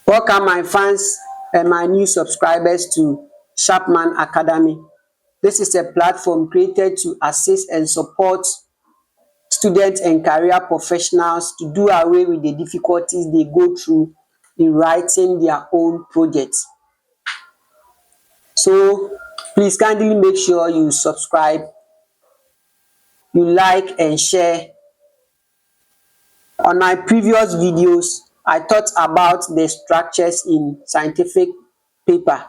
Welcome my fans and my new subscribers to Sharpman Academy. This is a platform created to assist and support students and career professionals to do away with the difficulties they go through in writing their own projects. So please kindly make sure you subscribe, you like and share. On my previous videos, I taught about the structures in scientific paper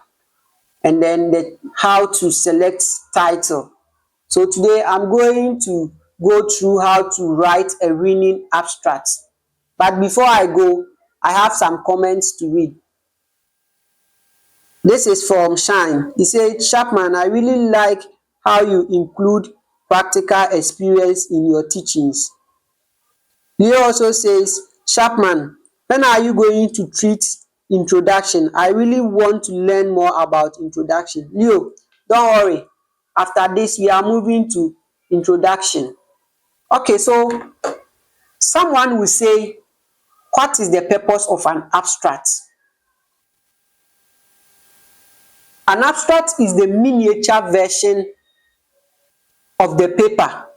and then how to select title. So today I'm going to go through how to write a winning abstract. But before I go, I have some comments to read. This is from Shine. He said, Sharpman, I really like how you include practical experience in your teachings. Leo also says, Sharpman, when are you going to treat introduction? I really want to learn more about introduction. Leo, don't worry. After this, we are moving to introduction. Okay, so someone will say, what is the purpose of an abstract? An abstract is the miniature version of the paper.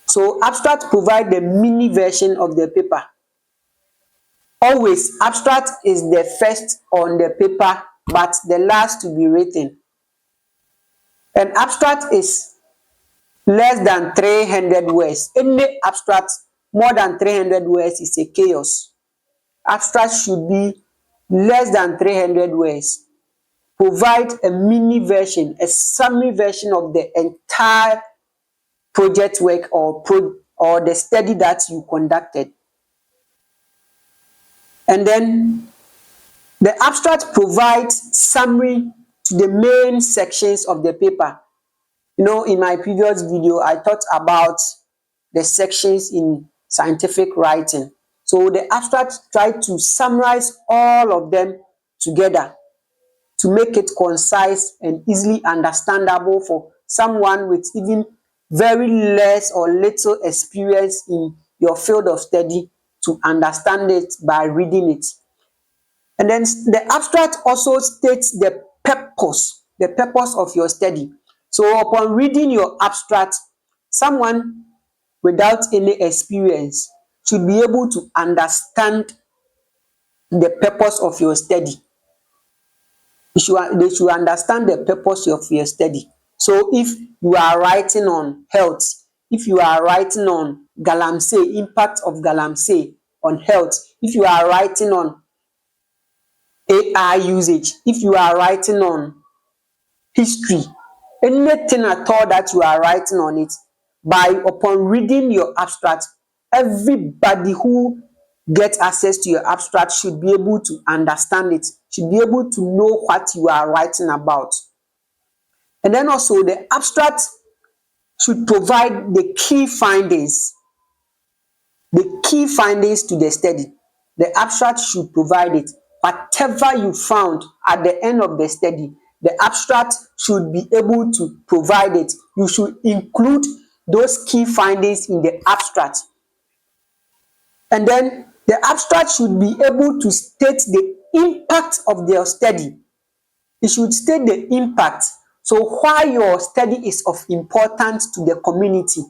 So abstract provide the mini version of the paper. Always, abstract is the first on the paper, but the last to be written. An abstract is less than 300 words. Any abstract more than 300 words is a chaos. Abstract should be less than 300 words. Provide a mini version, a summary version of the entire project work or the study that you conducted. And then the abstract provides summary to the main sections of the paper. You know, in my previous video, I talked about the sections in scientific writing. So the abstract tried to summarize all of them together to make it concise and easily understandable for someone with even very less or little experience in your field of study to understand it by reading it. And then the abstract also states the purpose of your study. So upon reading your abstract, someone without any experience should be able to understand the purpose of your study. They should understand the purpose of your study. So if you are writing on health, if you are writing on galamsey, impact of galamsey on health, if you are writing on AI usage, if you are writing on history, anything at all that you are writing on it, upon reading your abstract, everybody who gets access to your abstract should be able to understand it, should be able to know what you are writing about. And then also the abstract should provide the key findings to the study. The abstract should provide it. Whatever you found at the end of the study, the abstract should be able to provide it. You should include those key findings in the abstract. And then the abstract should be able to state the impact of your study. It should state the impact. So why your study is of importance to the community.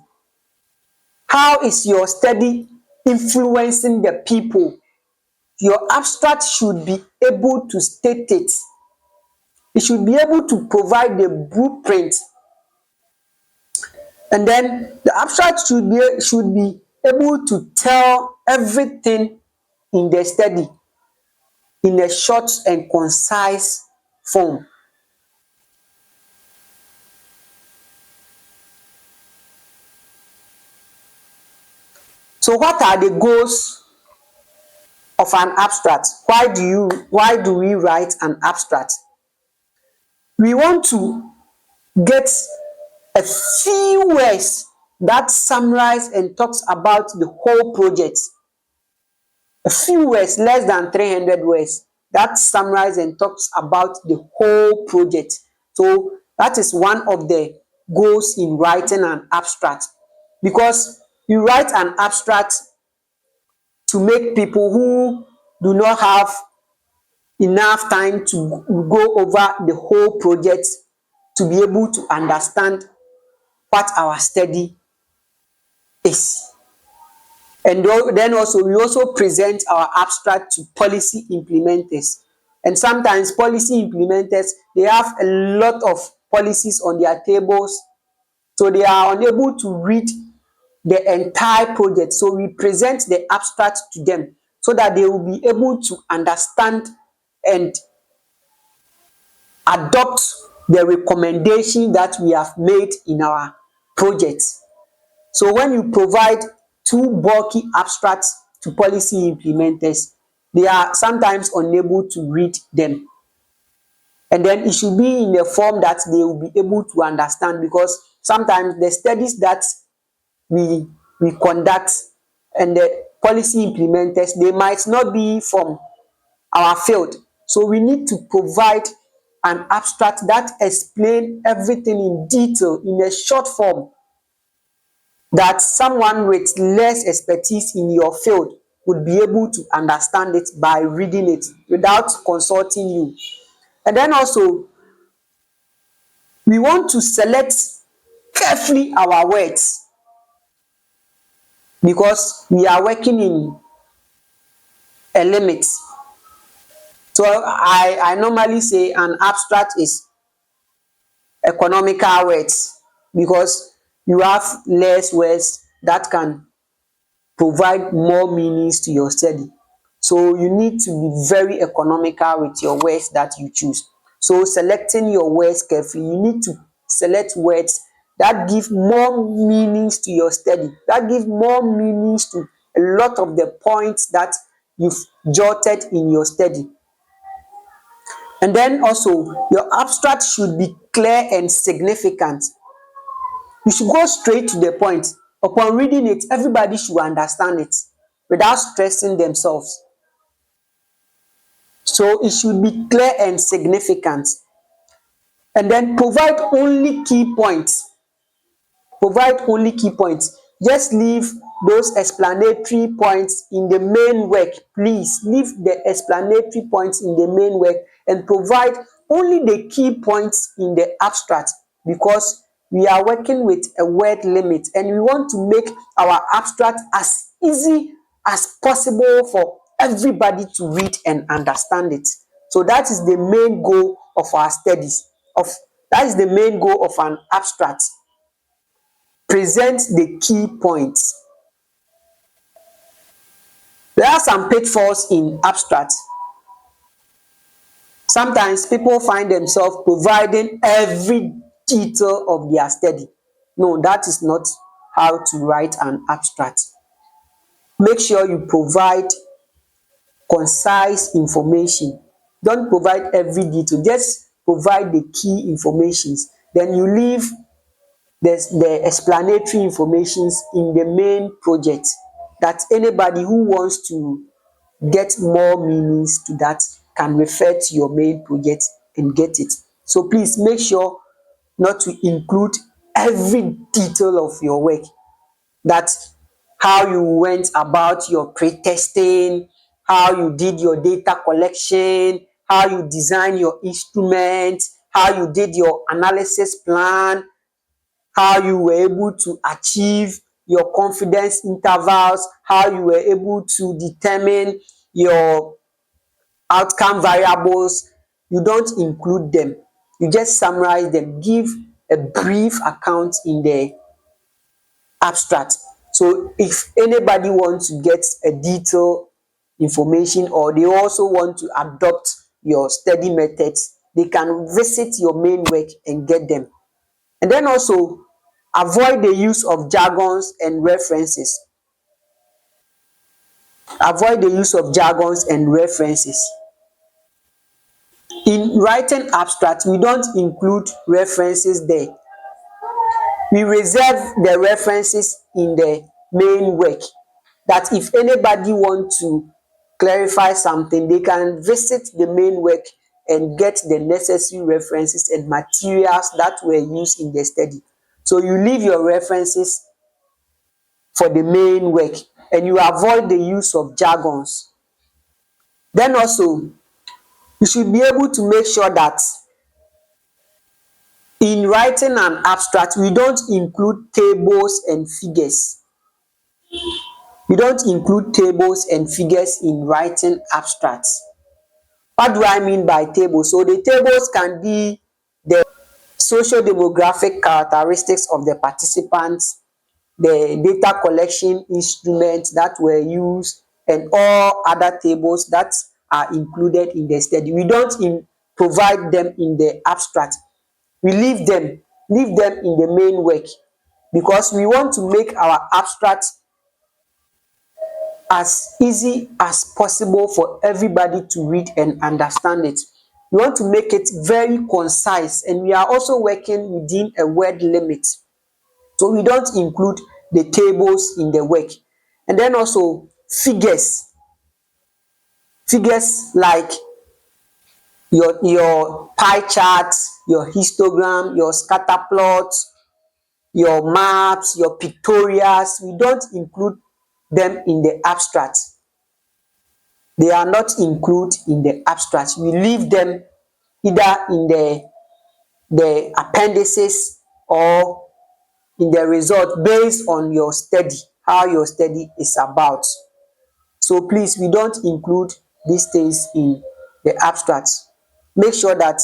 How is your study influencing the people? Your abstract should be able to state it. It should be able to provide the blueprint. And then the abstract should be able to tell everything in the study in a short and concise form. So what are the goals of an abstract? Why do we write an abstract? We want to get a few words that summarize and talks about the whole project. A few words, less than 300 words, that summarize and talks about the whole project. So that is one of the goals in writing an abstract, because you write an abstract to make people who do not have enough time to go over the whole project to be able to understand what our study is. And then also we also present our abstract to policy implementers. And sometimes policy implementers, they have a lot of policies on their tables, so they are unable to read the entire project. So we present the abstract to them so that they will be able to understand and adopt the recommendation that we have made in our project. So when you provide too bulky abstracts to policy implementers, they are sometimes unable to read them. And then it should be in a form that they will be able to understand, because sometimes the studies that we conduct and the policy implementers, they might not be from our field. So we need to provide an abstract that explains everything in detail in a short form, that someone with less expertise in your field would be able to understand it by reading it without consulting you. And then also, we want to select carefully our words, because we are working in a limit. So I normally say an abstract is economical words, because you have less words that can provide more meanings to your study. So you need to be very economical with your words that you choose. So selecting your words carefully, you need to select words that give more meanings to your study, that give more meanings to a lot of the points that you've jotted in your study. And then also, your abstract should be clear and significant. You should go straight to the point. Upon reading it, everybody should understand it without stressing themselves. So it should be clear and significant. And then provide only key points. Provide only key points. Just leave those explanatory points in the main work. Please leave the explanatory points in the main work and provide only the key points in the abstract, because we are working with a word limit and we want to make our abstract as easy as possible for everybody to read and understand it. So that is the main goal of our studies. That is the main goal of an abstract. Present the key points. There are some pitfalls in abstract. Sometimes people find themselves providing every detail of their study. No, that is not how to write an abstract. Make sure you provide concise information. Don't provide every detail, just provide the key informations. Then you leave the explanatory informations in the main project, that anybody who wants to get more meanings to that can refer to your main project and get it. So please make sure not to include every detail of your work, that how you went about your pre-testing, how you did your data collection, how you design your instrument, how you did your analysis plan, how you were able to achieve your confidence intervals, how you were able to determine your outcome variables. You don't include them. You just summarize them. Give a brief account in the abstract. So if anybody wants to get a detailed information, or they also want to adopt your study methods, they can visit your main work and get them. And then also, avoid the use of jargons and references. Avoid the use of jargons and references. In writing abstract, we don't include references there. We reserve the references in the main work, that if anybody wants to clarify something, they can visit the main work and get the necessary references and materials that were used in the study. So you leave your references for the main work and you avoid the use of jargons. Then also, You should be able to make sure that in writing an abstract, we don't include tables and figures. We don't include tables and figures in writing abstracts. What do I mean by tables? So the tables can be the social demographic characteristics of the participants, the data collection instruments that were used, and all other tables that are included in the study. We don't provide them in the abstract. We leave them in the main work, because we want to make our abstract as easy as possible for everybody to read and understand it. We want to make it very concise, and we are also working within a word limit. So we don't include the tables in the work. And then also figures like your pie chart, your histogram, your scatter plot, your maps, your pictorials. We don't include them in the abstract. They are not included in the abstract. We leave them either in the appendices or in the result based on your study, how your study is about. So please, we don't include these things in the abstract. Make sure that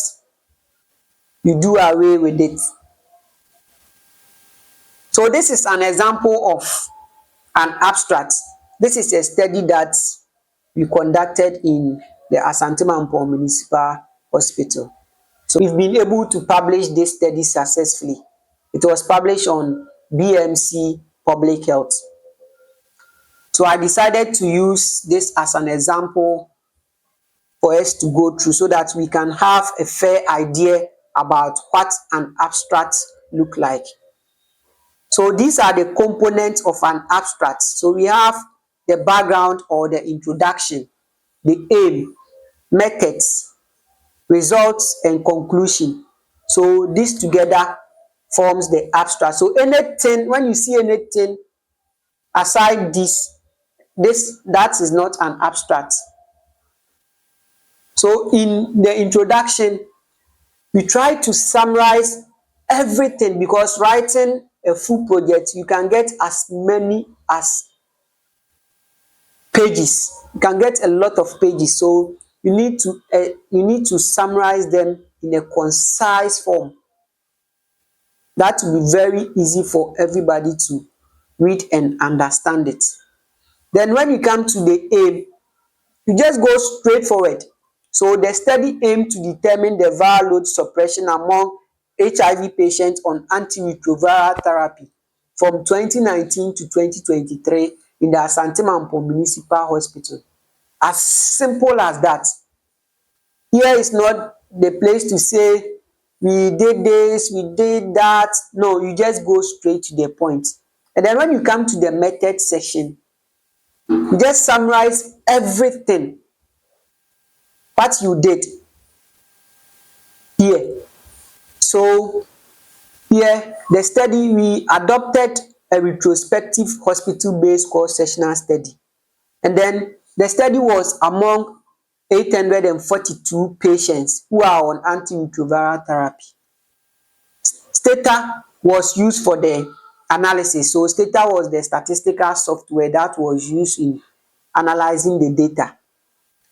you do away with it. So this is an example of an abstract. This is a study that we conducted in the Asante Mampo Municipal Hospital. So we've been able to publish this study successfully. It was published on BMC Public Health. So I decided to use this as an example for us to go through, so that we can have a fair idea about what an abstract look like. So these are the components of an abstract. So we have the background or the introduction, the aim, methods, results, and conclusion. So this together forms the abstract. So anything, when you see anything aside this, that is not an abstract. So in the introduction, we try to summarize everything, because writing a full project, you can get as many as pages. You can get a lot of pages. So you need to summarize them in a concise form. That will be very easy for everybody to read and understand it. Then when you come to the aim, you just go straight forward. So the study aimed to determine the viral load suppression among HIV patients on antiretroviral therapy from 2019 to 2023 in the Asante Mampo Municipal Hospital. As simple as that. Here is not the place to say we did this, we did that. No, you just go straight to the point. And then when you come to the method section, you just summarize everything what you did here. So here, the study, we adopted a retrospective hospital-based cross-sectional study. And then the study was among 842 patients who are on antiretroviral therapy. Stata was used for the analysis. So Stata was the statistical software that was used in analyzing the data.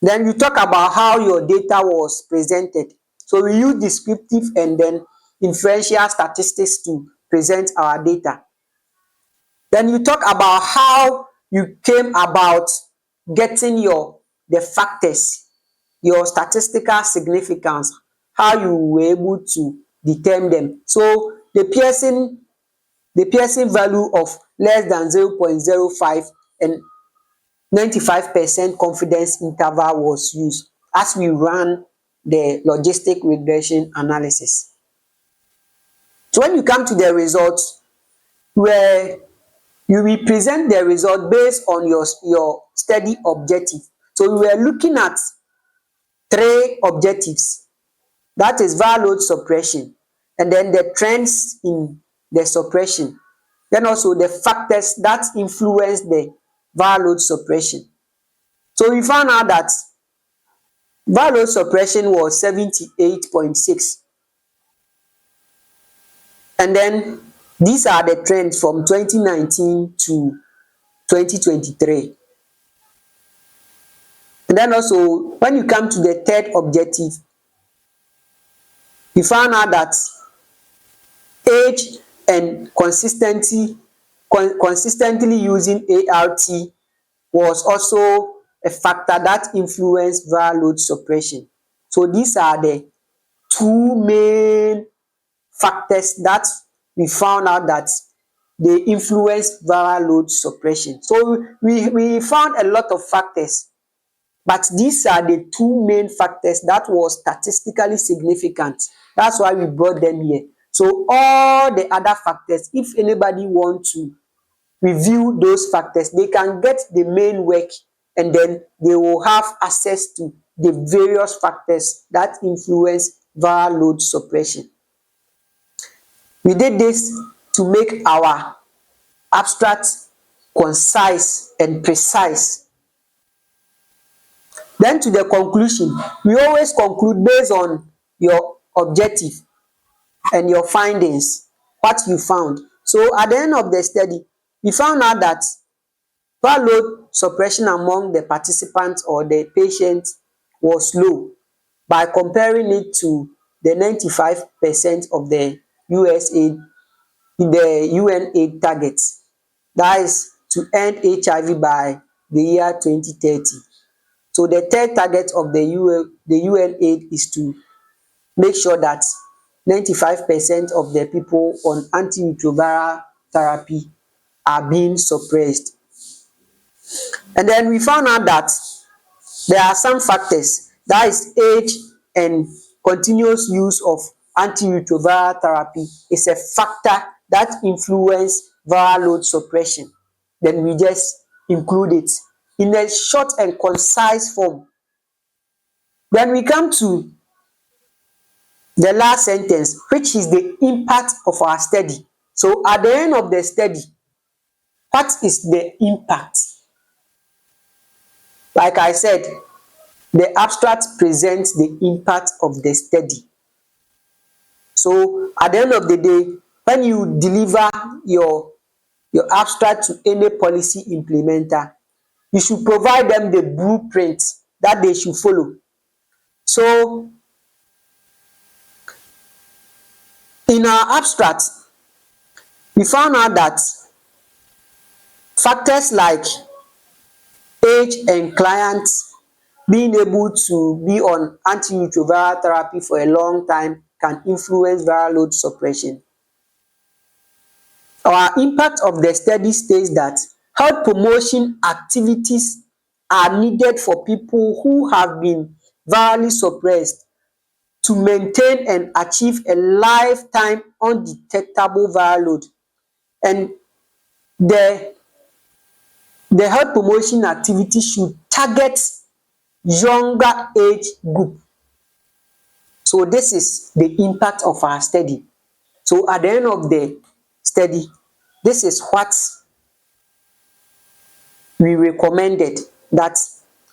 Then you talk about how your data was presented. So we use descriptive and then inferential statistics to present our data. Then you talk about how you came about getting the factors, your statistical significance, how you were able to determine them. So the Pearson value of less than 0.05 and 95% confidence interval was used as we ran the logistic regression analysis. So when you come to the results, where you will present the result based on your study objective. So we were looking at 3 objectives. That is viral load suppression, and then the trends in the suppression, then also the factors that influence the viral load suppression. So we found out that Viral load suppression was 78.6. And then these are the trends from 2019 to 2023. And then also, when you come to the third objective, we found out that age and consistently using ART was also a factor that influenced viral load suppression. So these are the two main factors that we found out that they influence viral load suppression. So we found a lot of factors, but these are the two main factors that was statistically significant. That's why we brought them here. So all the other factors, if anybody want to review those factors, they can get the main work and then they will have access to the various factors that influence viral load suppression. We did this to make our abstract concise and precise. Then to the conclusion, we always conclude based on your objective and your findings, what you found. So at the end of the study, we found out that viral load suppression among the participants or the patients was low by comparing it to the 95% of the USA, the UN aid targets. That is to end HIV by the year 2030. So the third target of the UN aid is to make sure that 95% of the people on antiretroviral therapy are being suppressed. And then we found out that there are some factors, that is age and continuous use of antiretroviral therapy is a factor that influence viral load suppression. Then we just include it in a short and concise form. Then we come to the last sentence, which is the impact of our study. So at the end of the study, what is the impact? Like I said, the abstract presents the impact of the study. So at the end of the day, when you deliver your abstract to any policy implementer, you should provide them the blueprint that they should follow. So in our abstract, we found out that factors like age and clients being able to be on antiretroviral therapy for a long time can influence viral load suppression. Our impact of the study states that health promotion activities are needed for people who have been virally suppressed to maintain and achieve a lifetime undetectable viral load. And the health promotion activity should target younger age group. So this is the impact of our study. So at the end of the study, this is what we recommended, that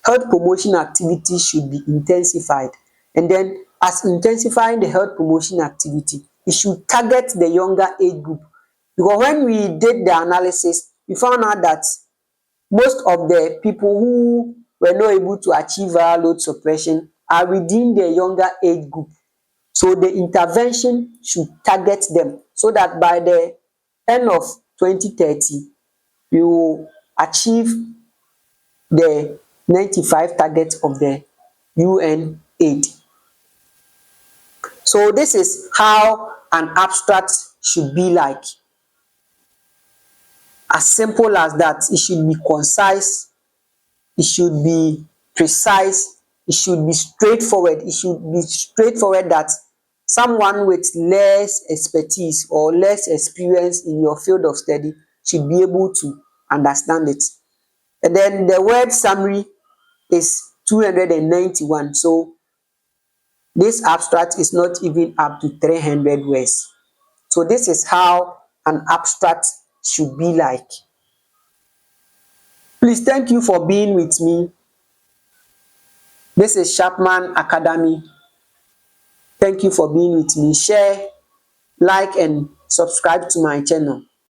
health promotion activity should be intensified. And then as intensifying the health promotion activity, it should target the younger age group. Because when we did the analysis, we found out that most of the people who were not able to achieve viral load suppression are within the younger age group. So the intervention should target them so that by the end of 2030, we will achieve the 95 target of the UN aid. So this is how an abstract should be like. As simple as that, it should be concise, it should be precise, it should be straightforward. It should be straightforward that someone with less expertise or less experience in your field of study should be able to understand it. And then the word summary is 291. So this abstract is not even up to 300 words. So this is how an abstract should be like. Please, thank you for being with me. This is Sharpman Academy. Thank you for being with me. Share, like and subscribe to my channel.